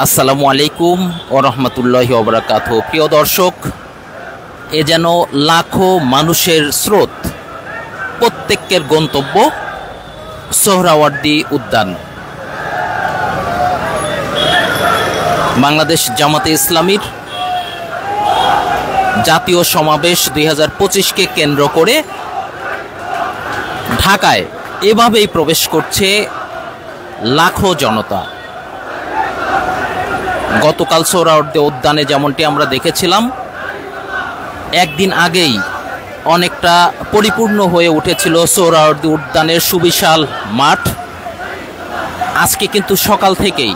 আসসালামু আলাইকুম ও রহমতুল্লাহি ওয়া বারাকাতুহু। প্রিয় দর্শক, এ যেন লাখো মানুষের স্রোত, প্রত্যেকের গন্তব্য সোহরাওয়ার্দী উদ্যান। বাংলাদেশ জামাতে ইসলামীর জাতীয় সমাবেশ 2025কে কেন্দ্র করে ঢাকায় এভাবেই প্রবেশ করছে লাখো জনতা। গতকাল সোহরাওয়ার্দী উদ্যানে যেমনটি আমরা দেখেছিলাম, একদিন আগেই অনেকটা পরিপূর্ণ হয়ে উঠেছিল সোহরাওয়ার্দী উদ্যানের সুবিশাল মাঠ। আজকে কিন্তু সকাল থেকেই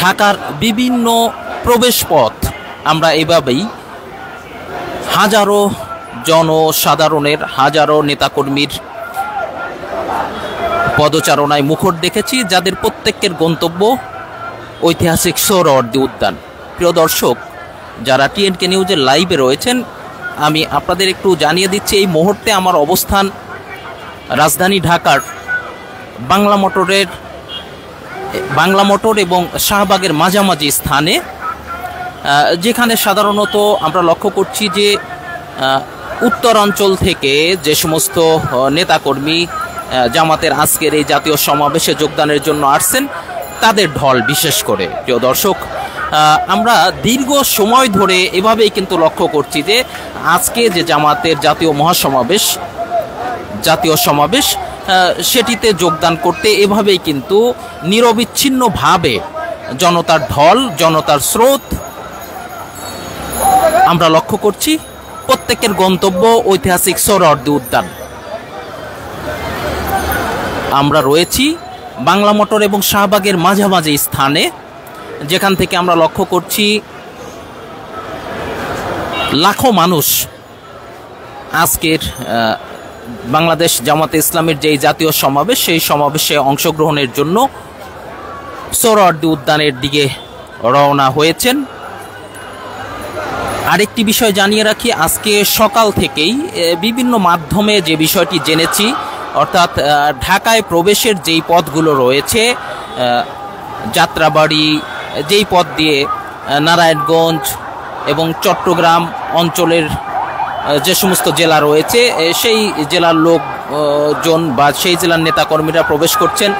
ঢাকার বিভিন্ন প্রবেশপথ আমরা এভাবেই হাজারো জনসাধারণের, হাজারো নেতাকর্মীর পদচারণায় মুখর দেখেছি, যাদের প্রত্যেকের গন্তব্য ঐতিহাসিক সোহরাওয়ার্দী উদ্যান। প্রিয় দর্শক, যারা টিএনকে নিউজের লাইভে রয়েছেন, আমি আপনাদের একটু জানিয়ে দিচ্ছি এই মুহূর্তে আমার অবস্থান রাজধানী ঢাকার বাংলা মোটর এবং শাহবাগের মাঝামাঝি স্থানে, যেখানে সাধারণত আমরা লক্ষ্য করছি যে উত্তরাঞ্চল থেকে যে সমস্ত নেতাকর্মী জামাতের আজকের এই জাতীয় সমাবেশে যোগদানের জন্য আসছেন, তাদের ঢল। বিশেষ করে প্রিয় দর্শক, আমরা দীর্ঘ সময় ধরে এভাবেই কিন্তু লক্ষ্য করছি যে আজকে যে জামাতের জাতীয় সমাবেশ সেটিতে যোগদান করতে এভাবেই কিন্তু নিরবিচ্ছিন্নভাবে জনতার ঢল, জনতার স্রোত আমরা লক্ষ্য করছি। প্রত্যেকের গন্তব্য ঐতিহাসিক সোহরাওয়ার্দী উদ্যান। আমরা রয়েছি বাংলা মোটর এবং শাহবাগের মাঝামাঝি স্থানে, যেখান থেকে আমরা লক্ষ্য করছি লাখো মানুষ আজকের বাংলাদেশ জামাতে ইসলামের যেই জাতীয় সমাবেশ, সেই সমাবেশে অংশগ্রহণের জন্য সোহরাওয়ার্দী উদ্যানের দিকে রওনা হয়েছেন। আরেকটি বিষয় জানিয়ে রাখি, আজকে সকাল থেকেই বিভিন্ন মাধ্যমে যে বিষয়টি জেনেছি, অর্থাৎ ঢাকায় প্রবেশের যেই পথগুলো রয়েছে, যাত্রাবাড়ি, যেই পথ দিয়ে নারায়ণগঞ্জ এবং চট্টগ্রাম অঞ্চলের যে সমস্ত জেলা রয়েছে, সেই জেলার লোকজন বা সেই জেলার নেতাকর্মীরা প্রবেশ করছেন।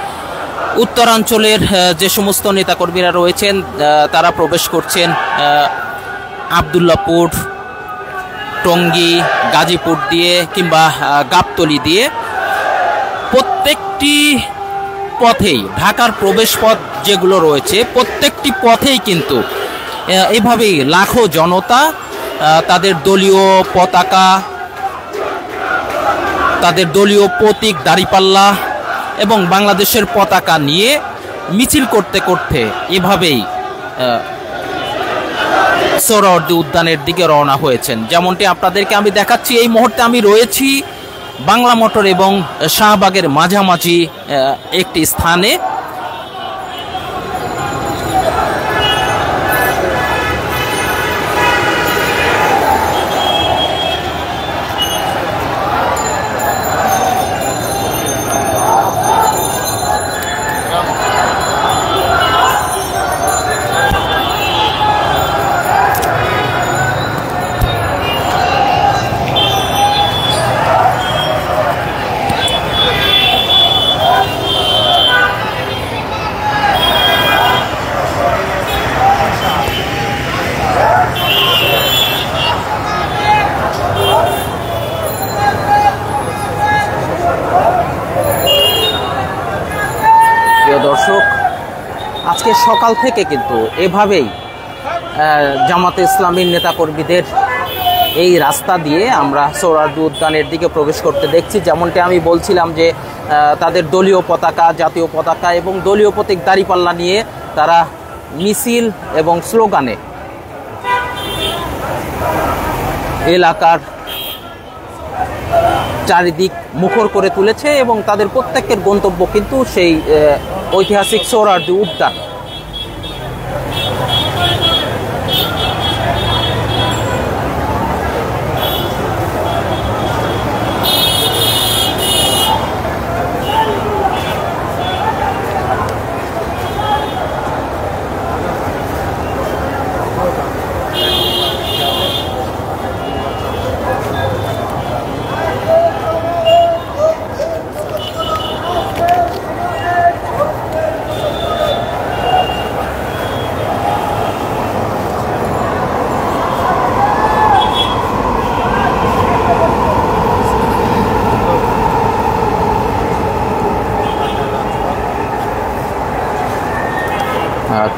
উত্তরাঞ্চলের যে সমস্ত নেতাকর্মীরা রয়েছেন, তারা প্রবেশ করছেন আবদুল্লাপুর, টঙ্গী, গাজীপুর দিয়ে কিংবা গাবতলী দিয়ে। প্রত্যেকটি পথেই, ঢাকার প্রবেশ পথ যেগুলো রয়েছে, প্রত্যেকটি পথেই কিন্তু এভাবেই লাখো জনতা তাদের দলীয় পতাকা, তাদের দলীয় প্রতীক দাঁড়িপাল্লা এবং বাংলাদেশের পতাকা নিয়ে মিছিল করতে করতে এভাবেই সোহরাওয়ার্দী উদ্যানের দিকে রওনা হয়েছেন। যেমনটি আপনাদেরকে আমি দেখাচ্ছি, এই মুহূর্তে আমি রয়েছি বাংলা মোটর এবং শাহবাগের মাঝামাঝি একটি স্থানে। দর্শক, আজকে সকাল থেকে কিন্তু এভাবেই জামাতে ইসলামীর নেতাকর্মীদের এই রাস্তা দিয়ে আমরা সোহরাওয়ার্দী উদ্যানের দিকে প্রবেশ করতে দেখছি। যেমনটি আমি বলছিলাম যে তাদের দলীয় পতাকা, জাতীয় পতাকা এবং দলীয় প্রতীক দাঁড়িপাল্লা নিয়ে তারা মিছিল এবং স্লোগানে এলাকার চারিদিক মুখর করে তুলেছে এবং তাদের প্রত্যেকের গন্তব্য কিন্তু সেই ঐতিহাসিক সোহরাওয়ার্দী উদ্যান।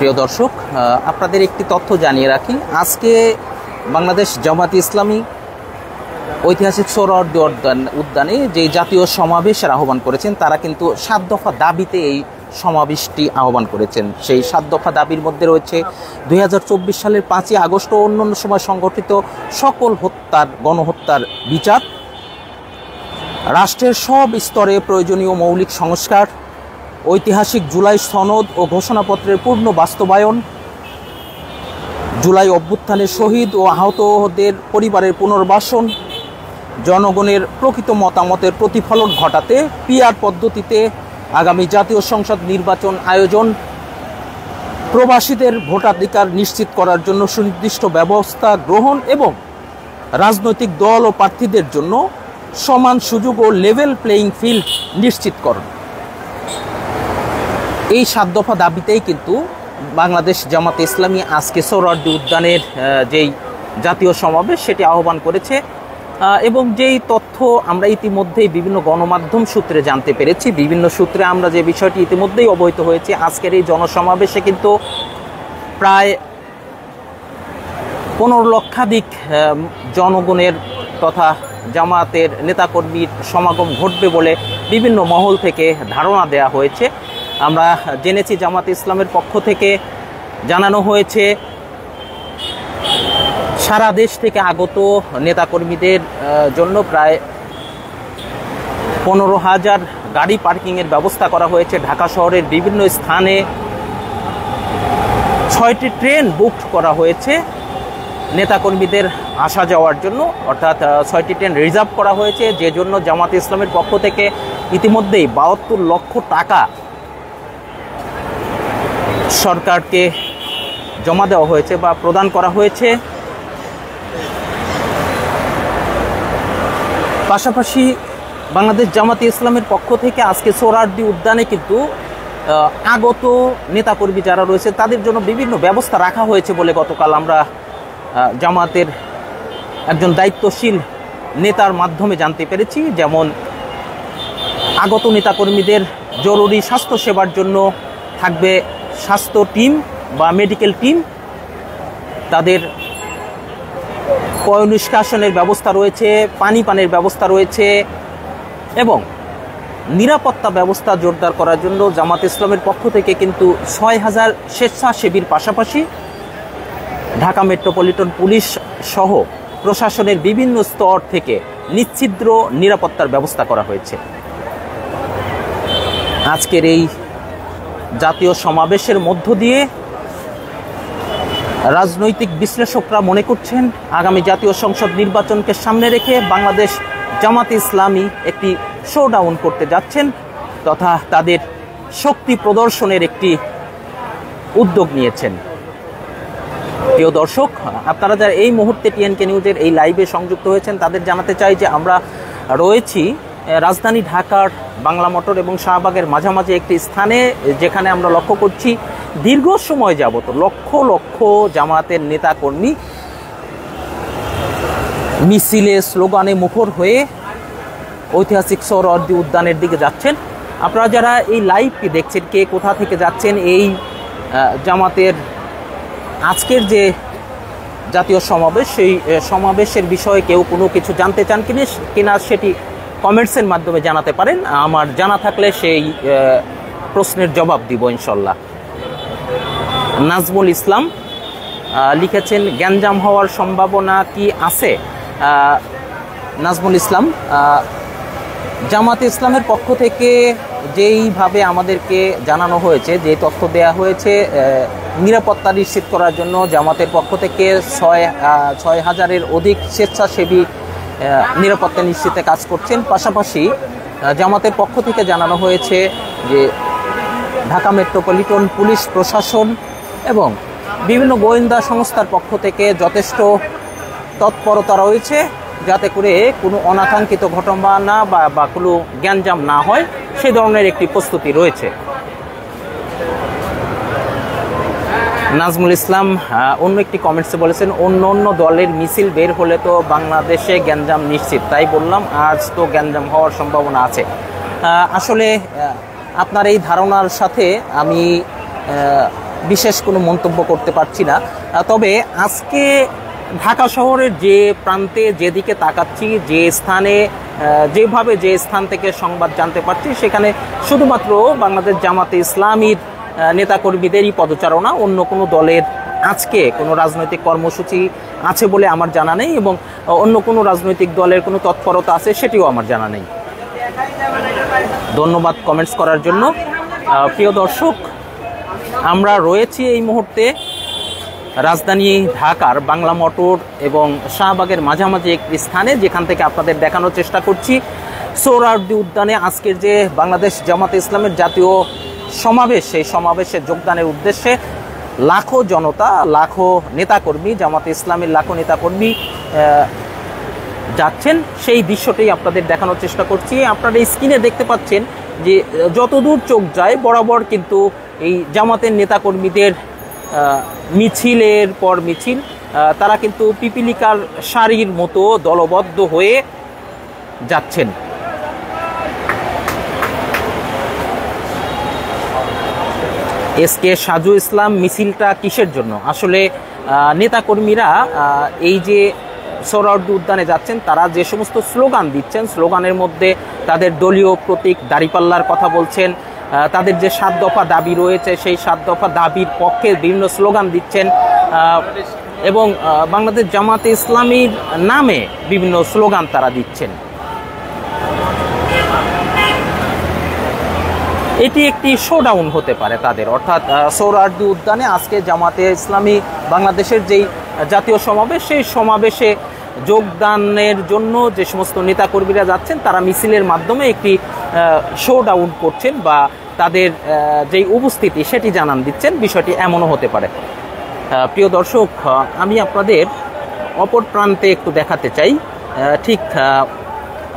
প্রিয় দর্শক, আপনাদের একটি তথ্য জানিয়ে রাখি। আজকে বাংলাদেশ জামায়াতে ইসলামী ঐতিহাসিক সোহরাওয়ার্দী উদ্যানে যে জাতীয় সমাবেশের আহ্বান করেছেন, তারা কিন্তু 7 দফা দাবিতে এই সমাবেশটি আহ্বান করেছেন। সেই 7 দফা দাবির মধ্যে রয়েছে 2024 সালের 5ই আগস্ট ও অন্যান্য সময় সংগঠিত সকল গণহত্যার বিচার, রাষ্ট্রের সব স্তরে প্রয়োজনীয় মৌলিক সংস্কার, ঐতিহাসিক জুলাই সনদ ও ঘোষণাপত্রের পূর্ণ বাস্তবায়ন, জুলাই অভ্যুত্থানের শহীদ ও আহতদের পরিবারের পুনর্বাসন, জনগণের প্রকৃত মতামতের প্রতিফলন ঘটাতে পিআর পদ্ধতিতে আগামী জাতীয় সংসদ নির্বাচন আয়োজন, প্রবাসীদের ভোটাধিকার নিশ্চিত করার জন্য সুনির্দিষ্ট ব্যবস্থা গ্রহণ এবং রাজনৈতিক দল ও প্রার্থীদের জন্য সমান সুযোগ ও লেভেল প্লেয়িং ফিল্ড নিশ্চিতকরণ। এই 7 দফা দাবিতেই কিন্তু বাংলাদেশ জামাতে ইসলামী আজকে সোহরাওয়ার্দী উদ্যানের যেই জাতীয় সমাবেশ সেটি আহ্বান করেছে। এবং যেই তথ্য আমরা ইতিমধ্যেই বিভিন্ন গণমাধ্যম সূত্রে জানতে পেরেছি, বিভিন্ন সূত্রে আমরা যে বিষয়টি ইতিমধ্যেই অবহিত হয়েছে, আজকের এই জনসমাবেশে কিন্তু প্রায় 15 লক্ষাধিক জনগণের তথা জামায়াতের নেতাকর্মীর সমাগম ঘটবে বলে বিভিন্ন মহল থেকে ধারণা দেয়া হয়েছে। আমরা জেনেছি জামায়াতে ইসলামের পক্ষ থেকে জানানো হয়েছে সারা দেশ থেকে আগত নেতাকর্মীদের জন্য প্রায় 15,000 গাড়ি পার্কিংয়ের ব্যবস্থা করা হয়েছে। ঢাকা শহরের বিভিন্ন স্থানে 6টি ট্রেন বুক করা হয়েছে নেতাকর্মীদের আসা যাওয়ার জন্য, অর্থাৎ 6টি ট্রেন রিজার্ভ করা হয়েছে, যে জন্য জামায়াতে ইসলামের পক্ষ থেকে ইতিমধ্যেই 72 লক্ষ টাকা সরকারকে জমা দেওয়া হয়েছে বা প্রদান করা হয়েছে। পাশাপাশি বাংলাদেশ জামায়াতে ইসলামের পক্ষ থেকে আজকে সোহরাওয়ার্দী উদ্যানে কিন্তু আগত নেতাকর্মী যারা রয়েছে তাদের জন্য বিভিন্ন ব্যবস্থা রাখা হয়েছে বলে গতকাল আমরা জামায়াতের একজন দায়িত্বশীল নেতার মাধ্যমে জানতে পেরেছি। যেমন আগত নেতাকর্মীদের জরুরি স্বাস্থ্য সেবার জন্য থাকবে স্বাস্থ্য টিম বা মেডিকেল টিম, তাদের পয় নিষ্কাশনের ব্যবস্থা রয়েছে, পানির ব্যবস্থা রয়েছে এবং নিরাপত্তা ব্যবস্থা জোরদার করার জন্য জামায়াতে ইসলামের পক্ষ থেকে কিন্তু 6,000 স্বেচ্ছাসেবীর পাশাপাশি ঢাকা মেট্রোপলিটন পুলিশ সহ প্রশাসনের বিভিন্ন স্তর থেকে নিশ্ছিদ্র নিরাপত্তার ব্যবস্থা করা হয়েছে। আজকের এই জাতীয় সমাবেশের মধ্য দিয়ে রাজনৈতিক বিশ্লেষকরা মনে করছেন আগামী জাতীয় সংসদ নির্বাচনকে সামনে রেখে বাংলাদেশ জামায়াতে ইসলামী একটি শোডাউন করতে যাচ্ছেন তথা তাদের শক্তি প্রদর্শনের একটি উদ্যোগ নিয়েছেন। প্রিয় দর্শক, আপনারা যারা এই মুহূর্তে টিএনকে নিউজের এই লাইভে সংযুক্ত হয়েছেন তাদের জানাতে চাই যে আমরা রয়েছি রাজধানী ঢাকার বাংলা মোটর এবং শাহবাগের মাঝামাঝি একটি স্থানে, যেখানে আমরা লক্ষ্য করছি দীর্ঘ সময় যাবত লক্ষ লক্ষ জামায়াতের নেতাকর্মী মিছিলে স্লোগানে মুখর হয়ে ঐতিহাসিক সোহরাওয়ার্দী উদ্যানের দিকে যাচ্ছেন। আপনারা যারা এই লাইভটি দেখছেন, কে কোথা থেকে যাচ্ছেন, এই জামাতের আজকের যে জাতীয় সমাবেশ সেই সমাবেশের বিষয়ে কেউ কোনো কিছু জানতে চান কিনা সেটি কমেন্টসের মাধ্যমে জানাতে পারেন। আমার জানা থাকলে সেই প্রশ্নের জবাব দিব ইনশাল্লাহ। নাজমুল ইসলাম লিখেছেন, গ্যাঞ্জাম হওয়ার সম্ভাবনা কি আছে? নাজমুল ইসলাম, জামায়াতে ইসলামের পক্ষ থেকে যেইভাবে আমাদেরকে জানানো হয়েছে, যে তথ্য দেয়া হয়েছে, নিরাপত্তা নিশ্চিত করার জন্য জামাতের পক্ষ থেকে 6,000-এর অধিক স্বেচ্ছাসেবী নিরাপত্তা নিশ্চিতে কাজ করছেন। পাশাপাশি জামাতের পক্ষ থেকে জানানো হয়েছে যে ঢাকা মেট্রোপলিটন পুলিশ প্রশাসন এবং বিভিন্ন গোয়েন্দা সংস্থার পক্ষ থেকে যথেষ্ট তৎপরতা রয়েছে যাতে করে কোনো অনাকাঙ্ক্ষিত ঘটনা বা কোনো গ্যাঞ্জাম না হয়, সে ধরনের একটি প্রস্তুতি রয়েছে। নাজমুল ইসলাম অন্য একটি কমেন্টসে বলেছেন, অন্য দলের মিছিল বের হলে তো বাংলাদেশে গ্যাঞ্জাম নিশ্চিত, তাই বললাম আজ তো গ্যাঞ্জাম হওয়ার সম্ভাবনা আছে। আসলে আপনার এই ধারণার সাথে আমি বিশেষ কোনো মন্তব্য করতে পারছি না। তবে আজকে ঢাকা শহরের যে প্রান্তে যেদিকে তাকাচ্ছি, যে স্থানে যেভাবে যে স্থান থেকে সংবাদ জানতে পারছি, সেখানে শুধুমাত্র বাংলাদেশ জামাতে ইসলামীর নেতাকর্মীদেরই পদচারণা, অন্য কোনো দলের আজকে কোনো রাজনৈতিক কর্মসূচি আছে বলে আমার জানা নেই, এবং অন্য কোনো রাজনৈতিক দলের কোনো তৎপরতা আছে সেটিও আমার জানা নেই। ধন্যবাদ কমেন্টস করার জন্য। প্রিয় দর্শক, আমরা রয়েছি এই মুহূর্তে রাজধানী ঢাকার বাংলা মোটর এবং শাহবাগের মাঝামাঝি একটি স্থানে, যেখান থেকে আপনাদের দেখানোর চেষ্টা করছি সোহরাওয়ার্দী উদ্যানে আজকের যে বাংলাদেশ জামাতে ইসলামের জাতীয় সমাবেশ, সেই সমাবেশে যোগদানের উদ্দেশ্যে লাখো জনতা, লাখো নেতাকর্মী, জামাতে ইসলামের লাখো নেতাকর্মী যাচ্ছেন, সেই দৃশ্যটাই আপনাদের দেখানোর চেষ্টা করছি। আপনারা স্ক্রিনে দেখতে পাচ্ছেন যে যতদূর চোখ যায় বরাবর কিন্তু এই জামাতের নেতাকর্মীদের মিছিলের পর মিছিল, তারা কিন্তু পিপিলিকার সারির মতো দলবদ্ধ হয়ে যাচ্ছেন। এসকে সাজু ইসলাম মিছিলটা কিসের জন্য? আসলে নেতাকর্মীরা এই যে সোহরাওয়ার্দী উদ্যানে যাচ্ছেন, তারা যে সমস্ত স্লোগান দিচ্ছেন, স্লোগানের মধ্যে তাদের দলীয় প্রতীক দাঁড়িপাল্লার কথা বলছেন, তাদের যে 7 দফা দাবি রয়েছে সেই 7 দফা দাবির পক্ষে বিভিন্ন স্লোগান দিচ্ছেন, এবং বাংলাদেশ জামাতে ইসলামীর নামে বিভিন্ন স্লোগান তারা দিচ্ছেন। এটি একটি শোডাউন হতে পারে তাদের, অর্থাৎ সোহরাওয়ার্দী উদ্যানে আজকে জামাতে ইসলামী বাংলাদেশের যেই জাতীয় সমাবেশ, সেই সমাবেশে যোগদানের জন্য যে সমস্ত নেতাকর্মীরা যাচ্ছেন, তারা মিছিলের মাধ্যমে একটি শোডাউন করছেন বা তাদের যেই উপস্থিতি সেটি জানান দিচ্ছেন। বিষয়টি এমনও হতে পারে। প্রিয় দর্শক, আমি আপনাদের অপর প্রান্তে একটু দেখাতে চাই। ঠিক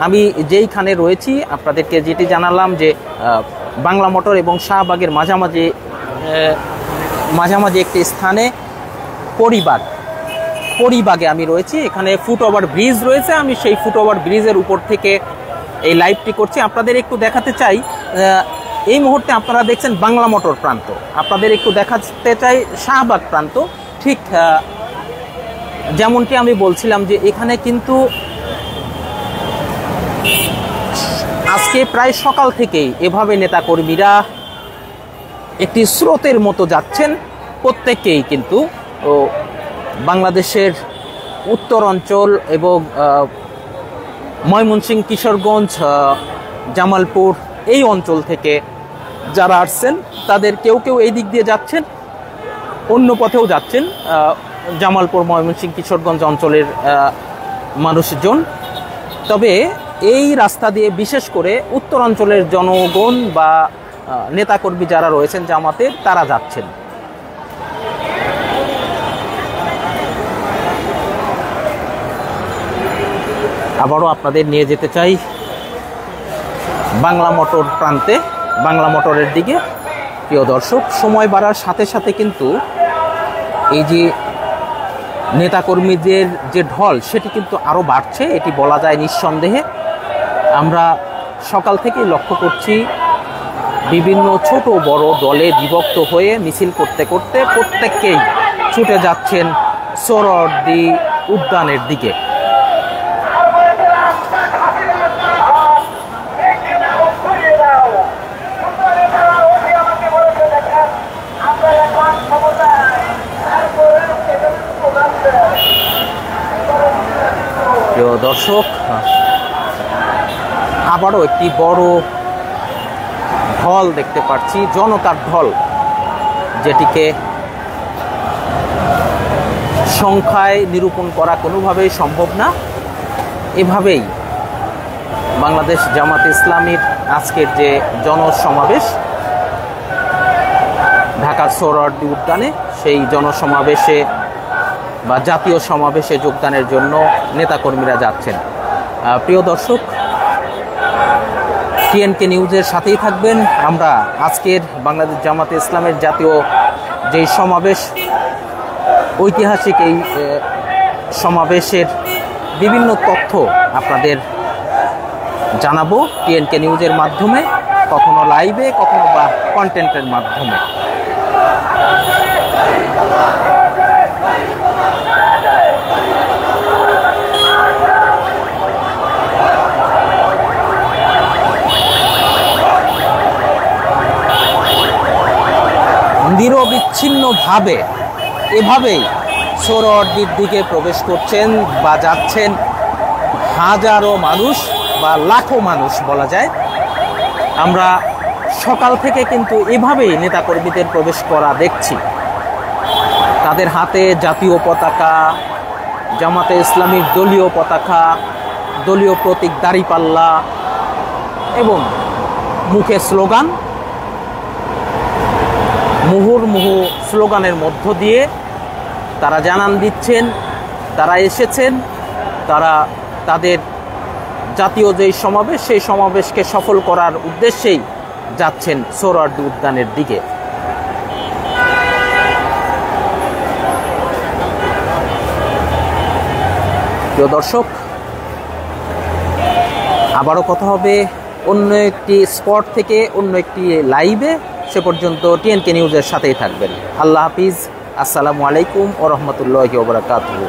আমি যেইখানে রয়েছি আপনাদেরকে যেটি জানালাম যে বাংলা মোটর এবং শাহবাগের মাঝামাঝি একটি স্থানে পরিবাগে আমি রয়েছি। এখানে ফুটওভার ব্রিজ রয়েছে, আমি সেই ফুটওভার ব্রিজের উপর থেকে এই লাইভটি করছি। আপনাদের একটু দেখাতে চাই, এই মুহূর্তে আপনারা দেখছেন বাংলা মোটর প্রান্ত, আপনাদের একটু দেখাতে চাই শাহবাগ প্রান্ত। ঠিক যেমনটি আমি বলছিলাম যে এখানে কিন্তু আজকে প্রায় সকাল থেকেই এভাবে নেতাকর্মীরা একটি স্রোতের মতো যাচ্ছেন। প্রত্যেককেই কিন্তু বাংলাদেশের উত্তর অঞ্চল এবং ময়মনসিংহ, কিশোরগঞ্জ, জামালপুর এই অঞ্চল থেকে যারা আসছেন, তাদের কেউ কেউ এই দিক দিয়ে যাচ্ছেন, অন্য পথেও যাচ্ছেন জামালপুর, ময়মনসিংহ, কিশোরগঞ্জ অঞ্চলের মানুষজন। তবে এই রাস্তা দিয়ে বিশেষ করে উত্তরাঞ্চলের জনগণ বা নেতাকর্মী যারা রয়েছেন জামাতের, তারা যাচ্ছেন। আবারও আপনাদের নিয়ে যেতে চাই বাংলা মোটর প্রান্তে, বাংলা মোটরের দিকে। প্রিয় দর্শক, সময় বাড়ার সাথে সাথে কিন্তু এই যে নেতাকর্মীদের যে ঢল, সেটি কিন্তু আরও বাড়ছে, এটি বলা যায় নিঃসন্দেহে। আমরা সকাল থেকেই লক্ষ্য করছি বিভিন্ন ছোট বড় দলে বিভক্ত হয়ে মিছিল করতে করতে প্রত্যেককেই ছুটে যাচ্ছেন সোহরাওয়ার্দী উদ্যানের দিকে। প্রিয় দর্শক, আবারও একটি বড় ঢল দেখতে পাচ্ছি, জনতার ঢল, যেটিকে সংখ্যায় নিরূপণ করা কোনোভাবেই সম্ভব না। এভাবেই বাংলাদেশ জামাতে ইসলামীর আজকের যে জনসমাবেশ ঢাকার সোহরাওয়ার্দী উদ্যানে, সেই জনসমাবেশে বা জাতীয় সমাবেশে যোগদানের জন্য নেতাকর্মীরা যাচ্ছেন। প্রিয় দর্শক, টিএনকে নিউজের সাথেই থাকবেন। আমরা আজকের বাংলাদেশ জামাতে ইসলামের জাতীয় যেই সমাবেশ, ঐতিহাসিক এই সমাবেশের বিভিন্ন তথ্য আপনাদের জানাবো টিএনকে নিউজের মাধ্যমে, কখনো লাইভে, কখনো বা কন্টেন্টের মাধ্যমে। নিরবিচ্ছিন্নভাবে এভাবেই সোহরাওয়ার্দীর দিকে প্রবেশ করছেন বা যাচ্ছেন হাজারো মানুষ বা লাখো মানুষ বলা যায়। আমরা সকাল থেকে কিন্তু এভাবেই নেতাকর্মীদের প্রবেশ করা দেখছি। তাদের হাতে জাতীয় পতাকা, জামাতে ইসলামীর দলীয় পতাকা, দলীয় প্রতীক দাঁড়িপাল্লা এবং মুখে স্লোগান, মুহুর্মুহু স্লোগানের মধ্য দিয়ে তারা জানান দিচ্ছেন তারা এসেছেন, তারা তাদের জাতীয় যেই সমাবেশ সেই সমাবেশকে সফল করার উদ্দেশ্যেই যাচ্ছেন সোহরাওয়ার্দী উদ্যানের দিকে। প্রিয় দর্শক, আবারও কথা হবে অন্য একটি স্পট থেকে, অন্য একটি লাইভে। সে পর্যন্ত TNK নিউজের সাথেই থাকবেন। আল্লাহ হাফিজ। আসসালামু আলাইকুম ওয়া রাহমাতুল্লাহি ওয়া বারাকাতুহু।